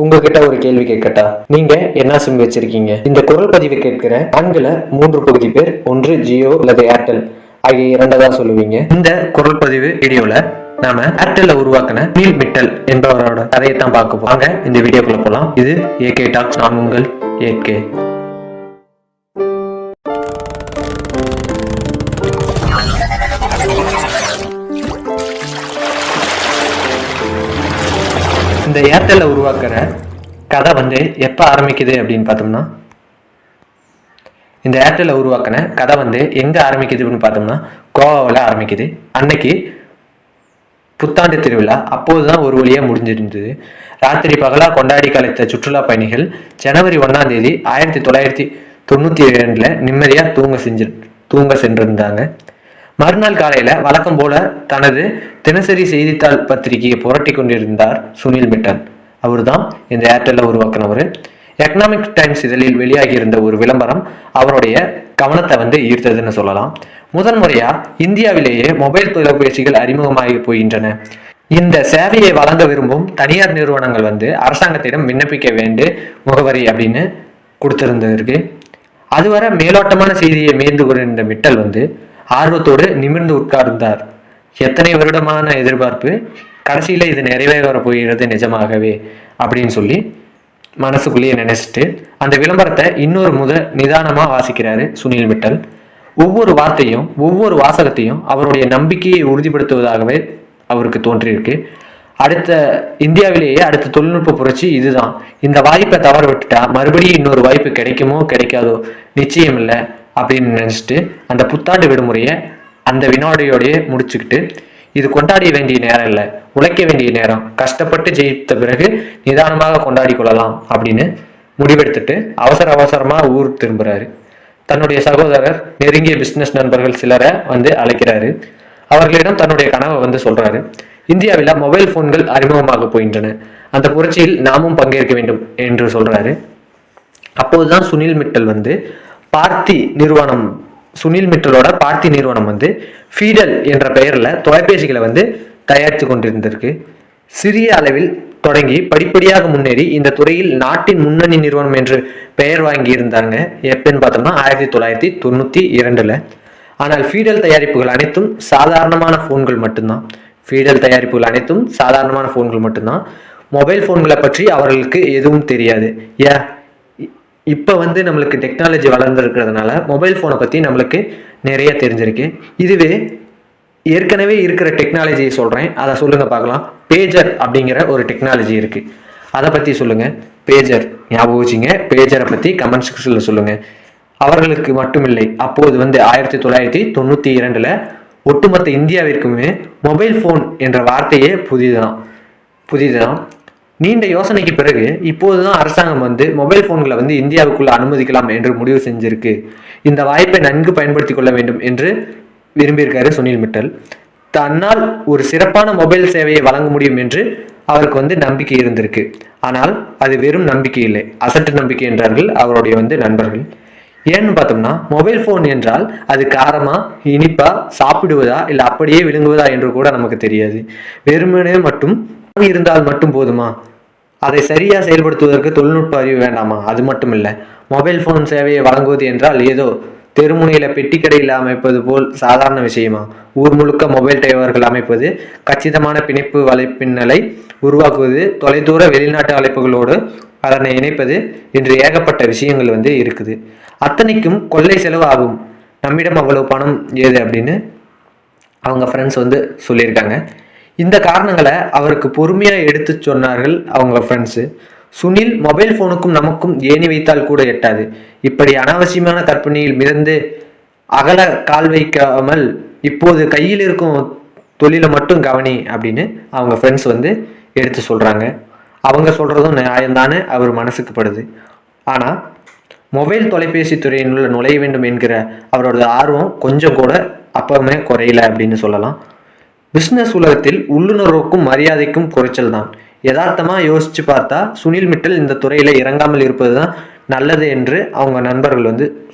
உங்ககிட்ட ஒரு கேள்வி கேட்கட்டா? நீங்க என்ன சிம் வச்சிருக்கீங்க? இந்த குரல் பதிவு கேட்கிற ஆண்கள 3 பகுதி பேர் ஒன்று ஜியோ அல்லது ஏர்டெல் ஆகிய இரண்டதான் சொல்லுவீங்க. இந்த குரல் பதிவு வீடியோல நாம ஏர்டெல்ல உருவாக்கின சுனில் மிட்டல் என்பவரோட கதையை தான் பார்க்க போறோம். வாங்க இந்த வீடியோக்குள்ள போலாம். இது ஏகே டாக்ஸ். நான் உங்கள் ஏகே. இந்த ஏர்டெல்ல உருவாக்குற கதை எப்ப ஆரம்பிக்குது அப்படின்னு பார்த்தோம்னா, இந்த ஏர்டெல்ல உருவாக்கின கதை எங்க ஆரம்பிக்குது அப்படின்னு பார்த்தோம்னா, கோவாவில் ஆரம்பிக்குது. அன்னைக்கு புத்தாண்டு திருவிழா அப்போதுதான் ஒரு வழியா முடிஞ்சிருந்தது. ராத்திரி பகலா கொண்டாடி கலைத்த சுற்றுலா பயணிகள் ஜனவரி 1ஆம் தேதி 1992 நிம்மதியா தூங்க சென்றிருந்தாங்க. மறுநாள் காலையில வழக்கம் போல தனது தினசரி செய்தித்தாள் பத்திரிகையை புரட்டி கொண்டிருந்தார் சுனில் மிட்டல். அவர் தான் இந்த ஏர்டெல்ல உருவாக்கினவர். எக்கனாமிக் டைம்ஸ் இதழில் வெளியாகி இருந்த ஒரு விளம்பரம் அவருடைய கவனத்தை ஈர்த்ததுன்னு சொல்லலாம். முதன் முறையா இந்தியாவிலேயே மொபைல் தொலைபேசிகள் அறிமுகமாகி போகின்றன. இந்த சேவையை வழங்க விரும்பும் தனியார் நிறுவனங்கள் அரசாங்கத்திடம் விண்ணப்பிக்க வேண்டிய முகவரி அப்படின்னு கொடுத்திருந்ததற்கு அதுவரை மேலோட்டமான செய்தியை மேய்ந்து கொண்டிருந்த மிட்டல் ஆர்வத்தோடு நிமிர்ந்து உட்கார்ந்தார். எத்தனை வருடமான எதிர்பார்ப்பு, கடைசியில இது நிறைவேற போகிறது நிஜமாகவே அப்படின்னு சொல்லி மனசுக்குள்ளேயே நினைச்சிட்டு அந்த விளம்பரத்தை இன்னொரு நிதானமா வாசிக்கிறாரு சுனில் மிட்டல். ஒவ்வொரு வார்த்தையும் ஒவ்வொரு வாசகத்தையும் அவருடைய நம்பிக்கையை உறுதிப்படுத்துவதாகவே அவருக்கு தோன்றியிருக்கு. இந்தியாவிலேயே அடுத்த தொழில்நுட்ப புரட்சி இதுதான். இந்த வாய்ப்பை தவற விட்டுட்டா மறுபடியும் இன்னொரு வாய்ப்பு கிடைக்குமோ கிடைக்காதோ நிச்சயம் இல்லை அப்படின்னு நினைச்சிட்டு அந்த புத்தாண்டு விடுமுறையை அந்த வினாடியோடய முடிச்சுக்கிட்டு, இது கொண்டாட வேண்டிய நேரம் இல்லை, உழைக்க வேண்டிய நேரம், கஷ்டப்பட்டு ஜெயித்த பிறகு நிதானமாக கொண்டாடி கொள்ளலாம் அப்படின்னு முடிவெடுத்துட்டு அவசரமா ஊர் திரும்புறாரு. தன்னுடைய சகோதரர், நெருங்கிய பிசினஸ் நண்பர்கள் சிலரை அழைக்கிறாரு. அவர்களிடம் தன்னுடைய கனவை சொல்றாரு. இந்தியாவில் மொபைல் போன்கள் அறிமுகமாக போகின்றன, அந்த புரட்சியில் நாமும் பங்கேற்க வேண்டும் என்று சொல்றாரு. அப்போதுதான் சுனில் மிட்டல் பார்த்தி நிறுவனம் சுனில் மிட்டலோட பார்த்தி நிறுவனம் ஃபீடல் என்ற பெயர்ல தொலைபேசிகளை தயாரித்து கொண்டிருந்திருக்கு. சிறிய அளவில் தொடங்கி படிப்படியாக முன்னேறி இந்த துறையில் நாட்டின் முன்னணி நிறுவனம் என்று பெயர் வாங்கி இருந்தாங்க. எப்பன்னு பார்த்தோம்னா 1992. ஆனால் ஃபீடல் தயாரிப்புகள் அனைத்தும் சாதாரணமான போன்கள் மட்டும்தான். மொபைல் போன்களை பற்றி அவர்களுக்கு எதுவும் தெரியாது. இப்போ நம்மளுக்கு டெக்னாலஜி வளர்ந்துருக்கிறதுனால மொபைல் ஃபோனை பற்றி நம்மளுக்கு நிறைய தெரிஞ்சிருக்கு. இதுவே ஏற்கனவே இருக்கிற டெக்னாலஜியை சொல்கிறேன், அதை சொல்லுங்கள் பார்க்கலாம். பேஜர் அப்படிங்கிற ஒரு டெக்னாலஜி இருக்குது, அதை பற்றி சொல்லுங்கள். பேஜர் ஞாபகம் வச்சுங்க. பேஜரை பற்றி கமெண்ட் செக்ஷனில் சொல்லுங்கள். அவர்களுக்கு மட்டுமில்லை, அப்போது 1992 ஒட்டுமொத்த இந்தியாவிற்குமே மொபைல் ஃபோன் என்ற வார்த்தையே புதிதுதான். நீண்ட யோசனைக்கு பிறகு இப்போதுதான் அரசாங்கம் மொபைல் போன்களை இந்தியாவுக்குள்ள அனுமதிக்கலாம் என்று முடிவு செஞ்சிருக்கு. இந்த வாய்ப்பை நன்கு பயன்படுத்திக் கொள்ள வேண்டும் என்று விரும்பியிருக்காரு சுனில் மிட்டல். தன்னால் ஒரு சிறப்பான மொபைல் சேவையை வழங்க முடியும் என்று அவருக்கு நம்பிக்கை இருந்திருக்கு. ஆனால் அது வெறும் நம்பிக்கை இல்லை, அசட்டு நம்பிக்கை என்றார்கள் அவருடைய நண்பர்கள். ஏன்னு பார்த்தோம்னா, மொபைல் போன் என்றால் அது காரமா, இனிப்பா, சாப்பிடுவதா இல்லை அப்படியே விழுங்குவதா என்று கூட நமக்கு தெரியாது. வெறுமனே மட்டும் இருந்தால் மட்டும் போதுமா? அதை சரியா செயல்படுத்துவதற்கு தொழில்நுட்ப அறிவு வேண்டாமா? அது மட்டும் இல்லை, மொபைல் போன் சேவையை வழங்குவது என்றால் ஏதோ தெருமுனையில பெட்டி கடையில் அமைப்பது போல் சாதாரண விஷயமா? ஊர் முழுக்க மொபைல் டவர்கள் அமைப்பது, கச்சிதமான பிணைப்பு வலைப்பின்னலை உருவாக்குவது, தொலைதூர வெளிநாட்டு அழைப்புகளோடு அதனை இணைப்பது என்று ஏகப்பட்ட விஷயங்கள் இருக்குது. அத்தனைக்கும் கொள்ளை செலவு ஆகும். நம்மிடம் அவ்வளவு பணம் ஏது அப்படின்னு அவங்க ஃப்ரெண்ட்ஸ் சொல்லியிருக்காங்க. இந்த காரணங்களை அவருக்கு பொறுமையா எடுத்து சொன்னார்கள் அவங்க ஃப்ரெண்ட்ஸு. சுனில், மொபைல் போனுக்கும் நமக்கும் ஏணி வைத்தால் கூட எட்டாது. இப்படி அனாவசியமான கற்பனையில் மிதந்து அகல கால் வைக்காமல் இப்போது கையில் இருக்கும் தொழிலை மட்டும் கவனி அப்படின்னு அவங்க ஃப்ரெண்ட்ஸ் எடுத்து சொல்றாங்க. அவங்க சொல்றதும் நியாயம்தானே அவர் மனசுக்கு படுது. ஆனா மொபைல் தொலைபேசி துறையினுள்ள நுழைய வேண்டும் என்கிற அவரோட ஆர்வம் கொஞ்சம் கூட அப்பவுமே குறையல அப்படின்னு சொல்லலாம். பிசினஸ் உலகத்தில் உள்ளுணர்வுக்கும் மரியாதைக்கும் குறைச்சல் தான். யதார்த்தமா யோசிச்சு பார்த்தா சுனில் மிட்டல் இந்த துறையில இறங்காமல் இருப்பதுதான் நல்லது என்று அவங்க நண்பர்கள்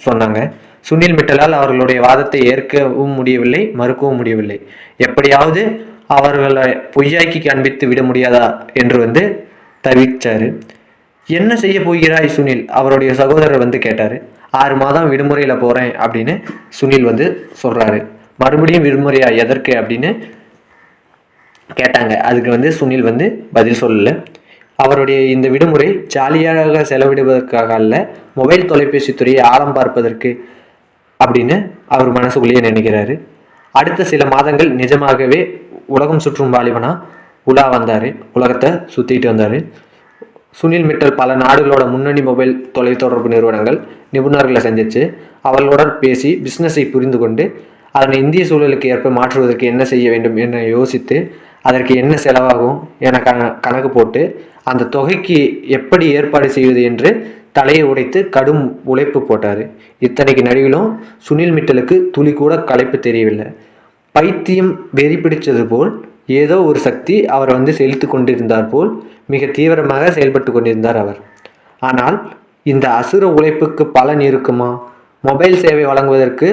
சொன்னாங்க. சுனில் மிட்டலால் அவர்களுடைய வாதத்தை ஏற்கவும் முடியவில்லை, மறுக்கவும் முடியவில்லை. எப்படியாவது அவர்களை பொய்யாக்கி காண்பித்து விட முடியாதா என்று தவிச்சாரு. என்ன செய்ய போகிறாய் சுனில், அவருடைய சகோதரர் வந்து கேட்டாரு. 6 மாதம் விடுமுறையில போறேன் அப்படின்னு சுனில் வந்து சொல்றாரு. மறுபடியும் விடுமுறையா, எதற்கு அப்படின்னு கேட்டாங்க. அதுக்கு வந்து சுனில் வந்து பதில் சொல்லல. அவருடைய இந்த விடுமுறை ஜாலியாக செலவிடுவதற்காக அல்ல, மொபைல் தொலைபேசி துறையை ஆழம் பார்ப்பதற்கு அப்படின்னு அவர் மனசுக்குள்ளேயே நினைக்கிறாரு. அடுத்த சில மாதங்கள் நிஜமாகவே உலகம் சுற்றும் வாலிபனா உலா வந்தார், உலகத்தை சுற்றிட்டு வந்தார். சுனில் மிட்டல் பல நாடுகளோட முன்னணி மொபைல் தொலைத்தொடர்பு நிறுவனங்கள் நிபுணர்களை சந்தித்து அவர்களோட பேசி பிஸ்னஸை புரிந்து கொண்டு அதனை இந்திய சூழலுக்கு ஏற்ப மாற்றுவதற்கு என்ன செய்ய வேண்டும் என யோசித்து அதற்கு என்ன செலவாகும் என கணக்கு போட்டு அந்த தொகைக்கு எப்படி ஏற்பாடு செய்வது என்று தலையை உடைத்து கடும் உழைப்பு போட்டார். இத்தனைக்கு நடுவிலும் சுனில் மிட்டலுக்கு துளி கூட களைப்பு தெரியவில்லை. பைத்தியம் வெறி பிடிச்சது போல் ஏதோ ஒரு சக்தி அவரை வந்து செலுத்து கொண்டிருந்தார் போல் மிக தீவிரமாக செயல்பட்டு கொண்டிருந்தார் அவர். ஆனால் இந்த அசுர உழைப்புக்கு பலன் இருக்குமா? மொபைல் சேவை வழங்குவதற்கு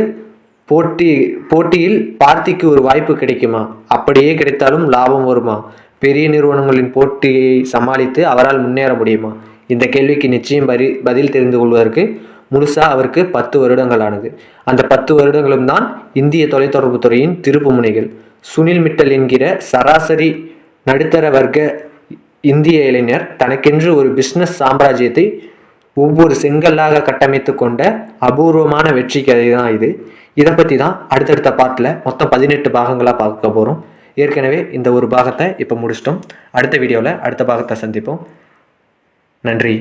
போட்டியில் பார்த்திக்கு ஒரு வாய்ப்பு கிடைக்குமா? அப்படியே கிடைத்தாலும் லாபம் வருமா? பெரிய நிறுவனங்களின் போட்டியை சமாளித்து அவரால் முன்னேற முடியுமா? இந்த கேள்விக்கு நிச்சயம் பதில் தெரிந்து கொள்வதற்கு முழுசாக அவருக்கு 10 வருடங்கள் ஆனது. அந்த 10 வருடங்களும் தான் இந்திய தொலைத்தொடர்பு துறையின் திருப்பு முனைகள். சுனில் மிட்டல் என்கிற சராசரி நடுத்தர வர்க்க இந்திய இளைஞர் தனக்கென்று ஒரு பிஸ்னஸ் சாம்ராஜ்யத்தை ஒவ்வொரு செங்கல்லாக கட்டமைத்து கொண்ட அபூர்வமான வெற்றி கதை தான் இது. இதை பற்றி தான் அடுத்தடுத்த பார்ட்டில் மொத்தம் 18 பாகங்களாக பார்க்க போகிறோம். ஏற்கனவே இந்த ஒரு பாகத்தை இப்போ முடிச்சிட்டோம். அடுத்த வீடியோவில் அடுத்த பாகத்தை சந்திப்போம். நன்றி.